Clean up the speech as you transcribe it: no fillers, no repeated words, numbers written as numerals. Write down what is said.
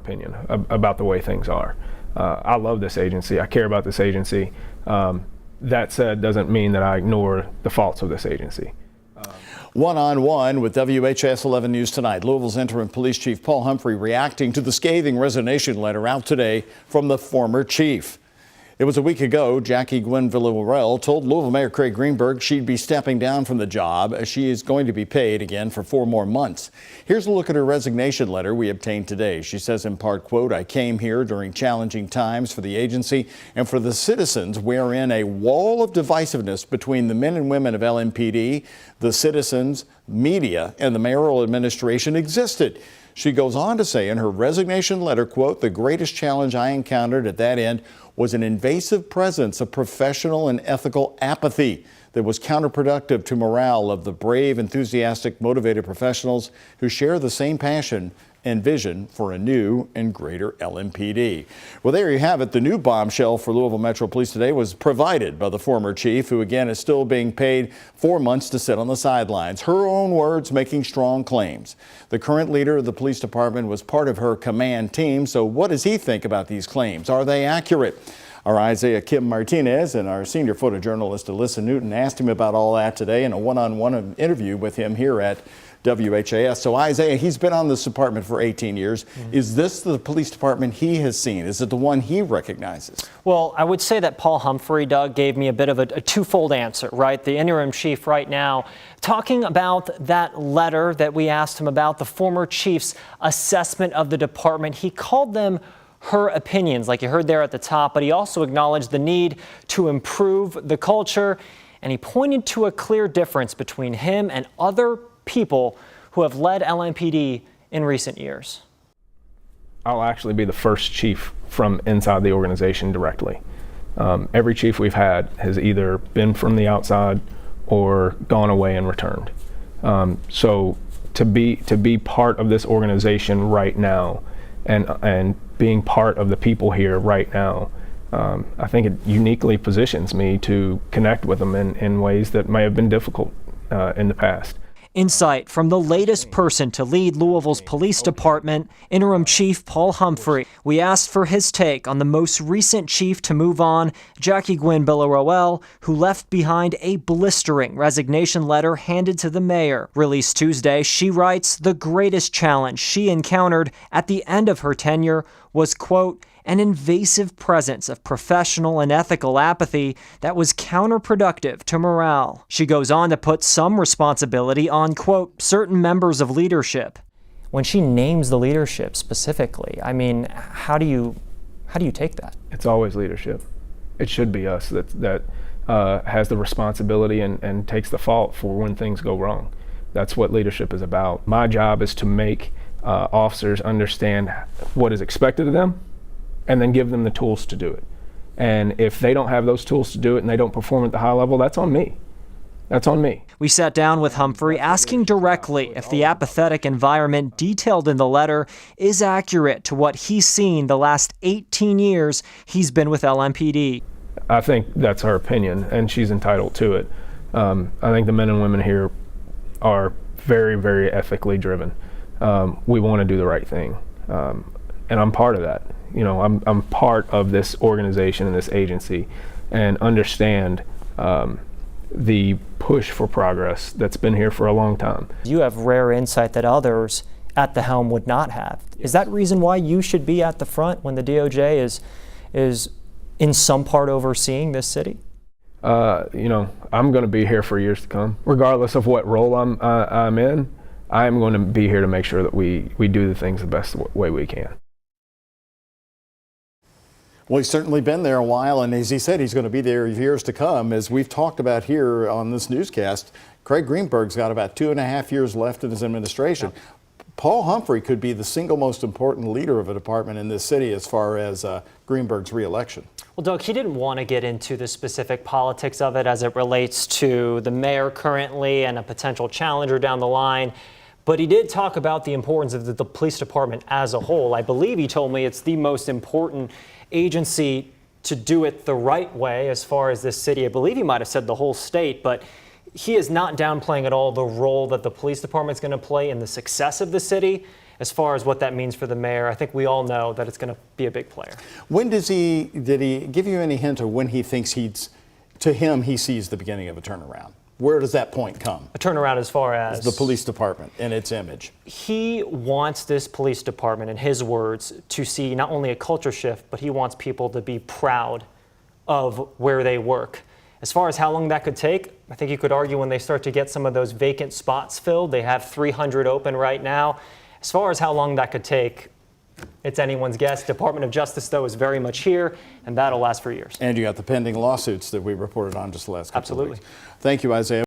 opinion about the way things are. I love this agency. I care about this agency. That said, doesn't mean that I ignore the faults of this agency. One-on-one with WHS 11 News Tonight. Louisville's Interim Police Chief Paul Humphrey reacting to the scathing resignation letter out today from the former chief. It was a week ago, Jackie Gwinn-Villaroel told Louisville Mayor Craig Greenberg she'd be stepping down from the job as she is going to be paid again for 4 more months. Here's a look at her resignation letter we obtained today. She says in part, quote, "I came here during challenging times for the agency and for the citizens wherein a wall of divisiveness between the men and women of LMPD, the citizens, media, and the mayoral administration existed." She goes on to say in her resignation letter, quote, "The greatest challenge I encountered at that end was an invasive presence of professional and ethical apathy that was counterproductive to morale of the brave, enthusiastic, motivated professionals who share the same passion and vision for a new and greater LMPD." Well, there you have it. The new bombshell for Louisville Metro Police today was provided by the former chief, who again is still being paid 4 months to sit on the sidelines. Her own words making strong claims. The current leader of the police department was part of her command team. So what does he think about these claims? Are they accurate? Our Isaiah Kim Martinez and our senior photojournalist Alyssa Newton asked him about all that today in a one-on-one interview with him here at WHAS. So Isaiah, he's been on this department for 18 years. Is this the police department he has seen? Is it the one he recognizes? Well, I would say that Paul Humphrey, Doug, gave me a bit of a twofold answer, right? The interim chief right now talking about that letter that we asked him about, the former chief's assessment of the department. He called them her opinions, like you heard there at the top, but he also acknowledged the need to improve the culture, and he pointed to a clear difference between him and other people who have led LMPD in recent years. I'll actually be the first chief from inside the organization directly. Every chief we've had has either been from the outside or gone away and returned. So to be part of this organization right now and being part of the people here right now, I think it uniquely positions me to connect with them in ways that may have been difficult in the past. Insight from the latest person to lead Louisville's police department, Interim Chief Paul Humphrey. We asked for his take on the most recent chief to move on, Jackie Gwinn-Villaroel, who left behind a blistering resignation letter handed to the mayor. Released Tuesday, she writes the greatest challenge she encountered at the end of her tenure was, quote, "an invasive presence of professional and ethical apathy that was counterproductive to morale." She goes on to put some responsibility on, quote, "certain members of leadership." When she names the leadership specifically, I mean, how do you take that? It's always leadership. It should be us that has the responsibility and takes the fault for when things go wrong. That's what leadership is about. My job is to make officers understand what is expected of them, and then give them the tools to do it. And if they don't have those tools to do it and they don't perform at the high level, that's on me. That's on me. We sat down with Humphrey asking directly if the apathetic environment detailed in the letter is accurate to what he's seen the last 18 years he's been with LMPD. I think that's her opinion, and she's entitled to it. I think the men and women here are very, very ethically driven. We want to do the right thing, and I'm part of that. You know, I'm part of this organization and this agency, and understand the push for progress that's been here for a long time. You have rare insight that others at the helm would not have. Is that reason why you should be at the front when the DOJ is in some part overseeing this city? You know, I'm going to be here for years to come, regardless of what role I'm in. I'm going to be here to make sure that we do the things the best way we can. Well, he's certainly been there a while, and as he said, he's going to be there years to come. As we've talked about here on this newscast, Craig Greenberg's got about 2.5 years left in his administration. Yeah. Paul Humphrey could be the single most important leader of a department in this city as far as Greenberg's reelection. Well, Doug, he didn't want to get into the specific politics of it as it relates to the mayor currently and a potential challenger down the line. But he did talk about the importance of the police department as a whole. I believe he told me it's the most important agency to do it the right way as far as this city. I believe he might have said the whole state, but he is not downplaying at all the role that the police department is going to play in the success of the city. As far as what that means for the mayor, I think we all know that it's going to be a big player. When did he give you any hint of when he thinks he sees the beginning of a turnaround? Where does that point come? A turnaround as far as the police department and its image. He wants this police department, in his words, to see not only a culture shift, but he wants people to be proud of where they work. As far as how long that could take, I think you could argue when they start to get some of those vacant spots filled. They have 300 open right now. As far as how long that could take, it's anyone's guess. Department of Justice, though, is very much here, and that'll last for years. And you got the pending lawsuits that we reported on just the last couple of weeks. Absolutely. Thank you, Isaiah.